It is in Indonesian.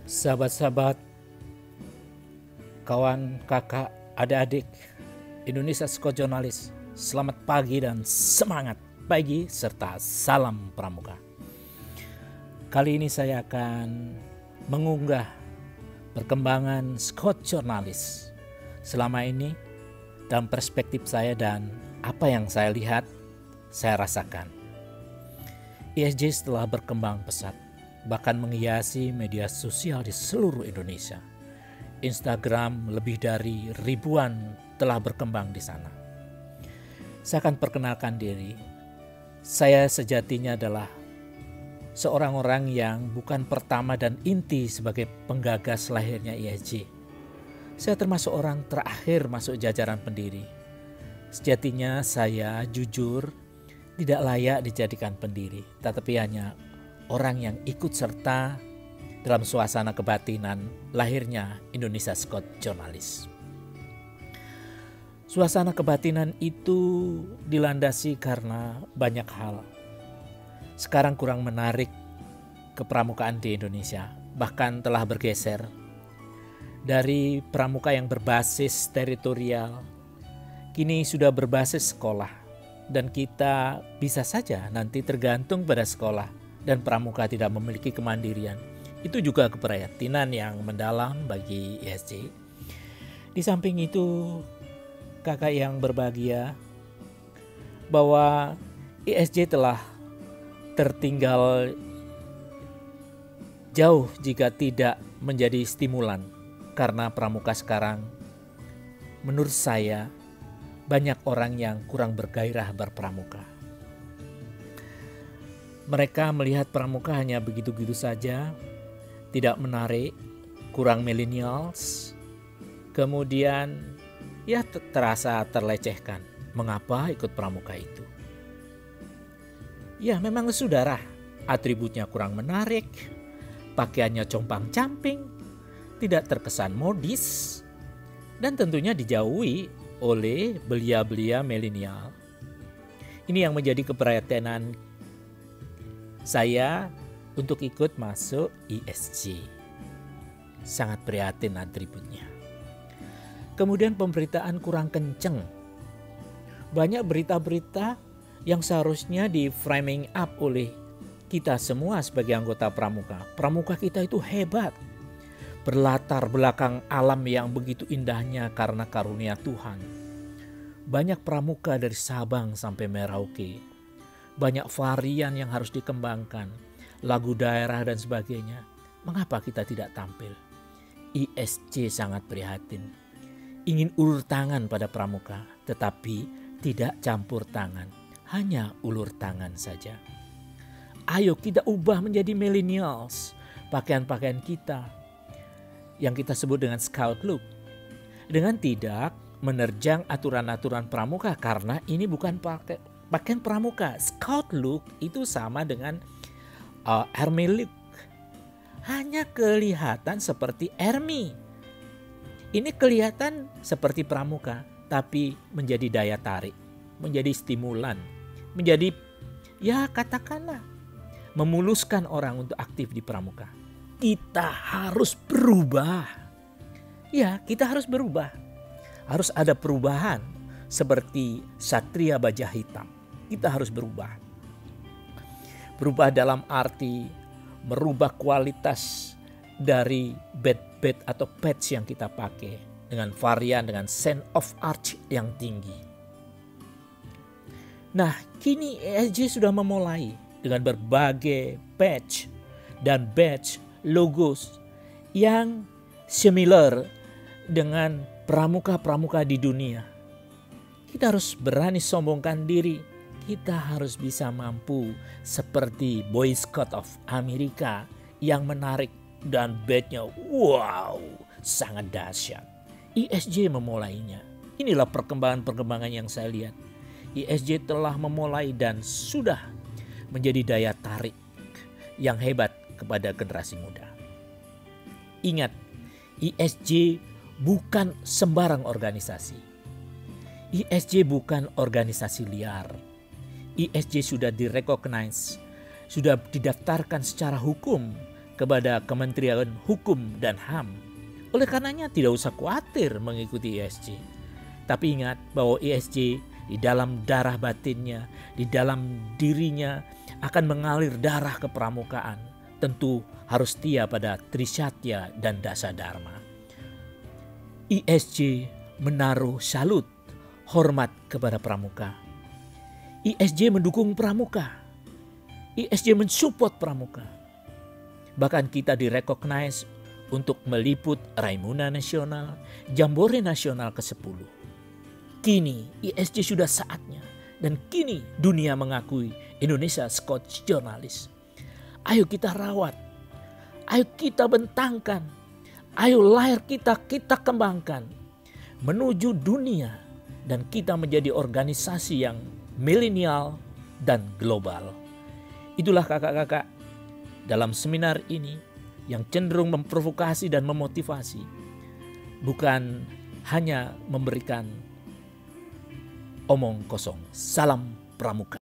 Sahabat-sahabat, kawan, kakak, adik-adik, Indonesia Scott Jurnalis, selamat pagi dan semangat pagi serta salam pramuka. Kali ini saya akan mengunggah perkembangan Scott Jurnalis selama ini dalam perspektif saya dan apa yang saya lihat, saya rasakan. ISJ setelah berkembang pesat, bahkan menghiasi media sosial di seluruh Indonesia. Instagram lebih dari ribuan telah berkembang di sana. Saya akan perkenalkan diri. Saya sejatinya adalah seorang orang yang bukan pertama dan inti sebagai penggagas lahirnya ISJ. Saya termasuk orang terakhir masuk jajaran pendiri. Sejatinya saya jujur tidak layak dijadikan pendiri, tetapi hanya orang yang ikut serta dalam suasana kebatinan lahirnya Indonesia Scott Jurnalis. Suasana kebatinan itu dilandasi karena banyak hal. Sekarang kurang menarik kepramukaan di Indonesia, bahkan telah bergeser dari pramuka yang berbasis teritorial, kini sudah berbasis sekolah. Dan kita bisa saja nanti tergantung pada sekolah dan pramuka tidak memiliki kemandirian. Itu juga keprihatinan yang mendalam bagi ISJ. Di samping itu, kakak yang berbahagia bahwa ISJ telah tertinggal jauh jika tidak menjadi stimulan. Karena pramuka sekarang menurut saya banyak orang yang kurang bergairah berpramuka. Mereka melihat pramuka hanya begitu-gitu saja, tidak menarik, kurang millennials, kemudian ya terasa terlecehkan. Mengapa ikut pramuka itu? Ya memang saudara, atributnya kurang menarik, pakaiannya compang-camping, tidak terkesan modis, dan tentunya dijauhi oleh belia-belia milenial. Ini yang menjadi keprihatinan saya untuk ikut masuk ISJ. Sangat prihatin atributnya. Kemudian pemberitaan kurang kenceng. Banyak berita-berita yang seharusnya di framing up oleh kita semua sebagai anggota pramuka. Pramuka kita itu hebat. Berlatar belakang alam yang begitu indahnya karena karunia Tuhan. Banyak pramuka dari Sabang sampai Merauke. Banyak varian yang harus dikembangkan. Lagu daerah dan sebagainya. Mengapa kita tidak tampil? ISJ sangat prihatin. Ingin ulur tangan pada pramuka. Tetapi tidak campur tangan. Hanya ulur tangan saja. Ayo kita ubah menjadi millennials. Pakaian-pakaian kita yang kita sebut dengan scout look, dengan tidak menerjang aturan-aturan pramuka, karena ini bukan pakaian pramuka. Scout look itu sama dengan army look, hanya kelihatan seperti army. Ini kelihatan seperti pramuka, tapi menjadi daya tarik, menjadi stimulan, menjadi ya katakanlah memuluskan orang untuk aktif di pramuka. Kita harus berubah. Ya, kita harus berubah. Harus ada perubahan seperti Satria Baja Hitam. Kita harus berubah. Berubah dalam arti merubah kualitas dari bed atau patch yang kita pakai dengan varian, dengan sense of art yang tinggi. Nah, kini ESJ sudah memulai dengan berbagai patch dan badge logos yang similar dengan pramuka-pramuka di dunia. Kita harus berani sombongkan diri. Kita harus bisa mampu seperti Boy Scout of Amerika yang menarik dan badge-nya wow, sangat dahsyat. ISJ memulainya. Inilah perkembangan-perkembangan yang saya lihat. ISJ telah memulai dan sudah menjadi daya tarik yang hebat kepada generasi muda. Ingat, ISJ bukan sembarang organisasi. ISJ bukan organisasi liar. ISJ sudah direcognize, sudah didaftarkan secara hukum kepada Kementerian Hukum dan HAM. Oleh karenanya tidak usah khawatir mengikuti ESG. Tapi ingat bahwa ESG di dalam darah batinnya, di dalam dirinya akan mengalir darah ke pramukaan. Tentu harus setia pada Trisatya dan Dasa Dharma. ESG menaruh salut, hormat kepada pramuka. ESG mendukung pramuka. ESG mensupport pramuka. Bahkan kita direcognize untuk meliput Raimuna Nasional, Jambore Nasional ke-10. Kini ESG sudah saatnya dan kini dunia mengakui Indonesia Scotch Journalist. Ayo kita rawat, ayo kita bentangkan, ayo layar kita kembangkan menuju dunia dan kita menjadi organisasi yang milenial dan global. Itulah kakak-kakak dalam seminar ini yang cenderung memprovokasi dan memotivasi, bukan hanya memberikan omong kosong. Salam pramuka.